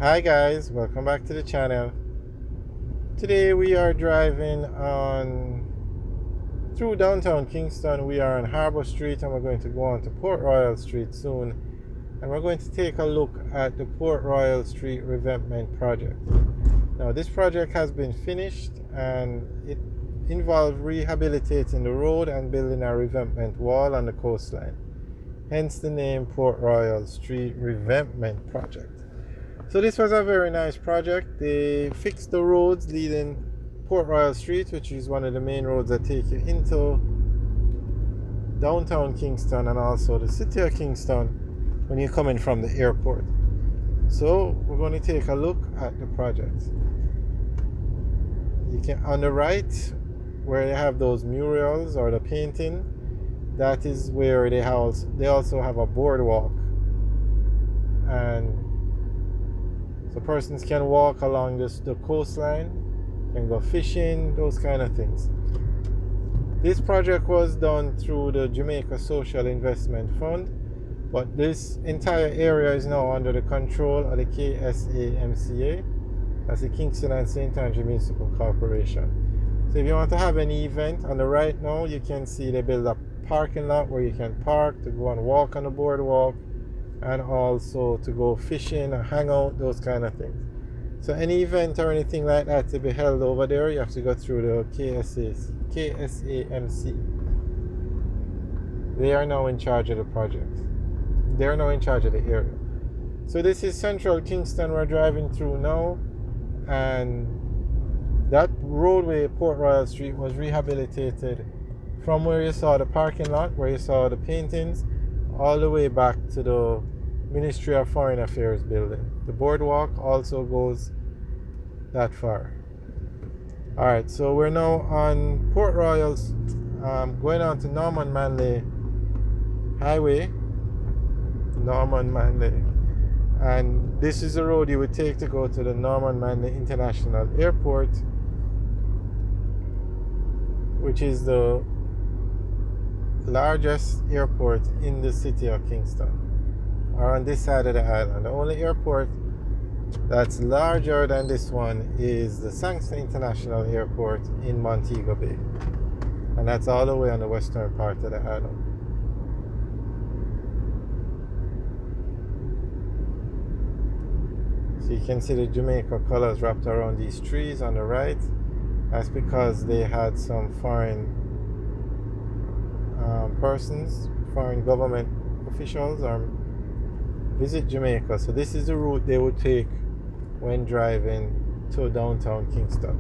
Hi guys, welcome back to the channel. Today we are driving on through downtown Kingston. We are on Harbour Street and we're going to go on to Port Royal Street soon. And we're going to take a look at the Port Royal Street Revetment project. Now this project has been finished and it involved rehabilitating the road and building a revetment wall on the coastline. Hence the name Port Royal Street Revetment Project. So this was a very nice project. They fixed the roads leading Port Royal Street, which is one of the main roads that take you into downtown Kingston and also the city of Kingston when you're coming from the airport. So we're going to take a look at the project. You can, on the right, where they have those murals or the painting, that is where they also have a boardwalk, and so persons can walk along the coastline, can go fishing, those kind of things. This project was done through the Jamaica Social Investment Fund, but this entire area is now under the control of the KSAMCA, that's the Kingston and St. Andrew Municipal Corporation. So if you want to have any event, on the right now you can see they build a parking lot where you can park to go and walk on the boardwalk, and also to go fishing and hang out, those kind of things. So any event or anything like that to be held over there, you have to go through the KSAMC. They are now in charge of the project. They are now in charge of the area. So this is central Kingston we're driving through now, and that roadway, Port Royal Street, was rehabilitated from where you saw the parking lot, where you saw the paintings, all the way back to the Ministry of Foreign Affairs building. The boardwalk also goes that far. Alright, so we're now on Port Royals, going on to Norman Manley Highway. Norman Manley. And this is the road you would take to go to the Norman Manley International Airport, which is the largest airport in the city of Kingston, or on this side of the island. The only airport that's larger than this one is the Kingston International Airport in Montego Bay, and that's all the way on the western part of the island. So you can see the Jamaica colors wrapped around these trees on the right. That's because they had some foreign persons, foreign government officials, visit Jamaica. So this is the route they would take when driving to downtown Kingston.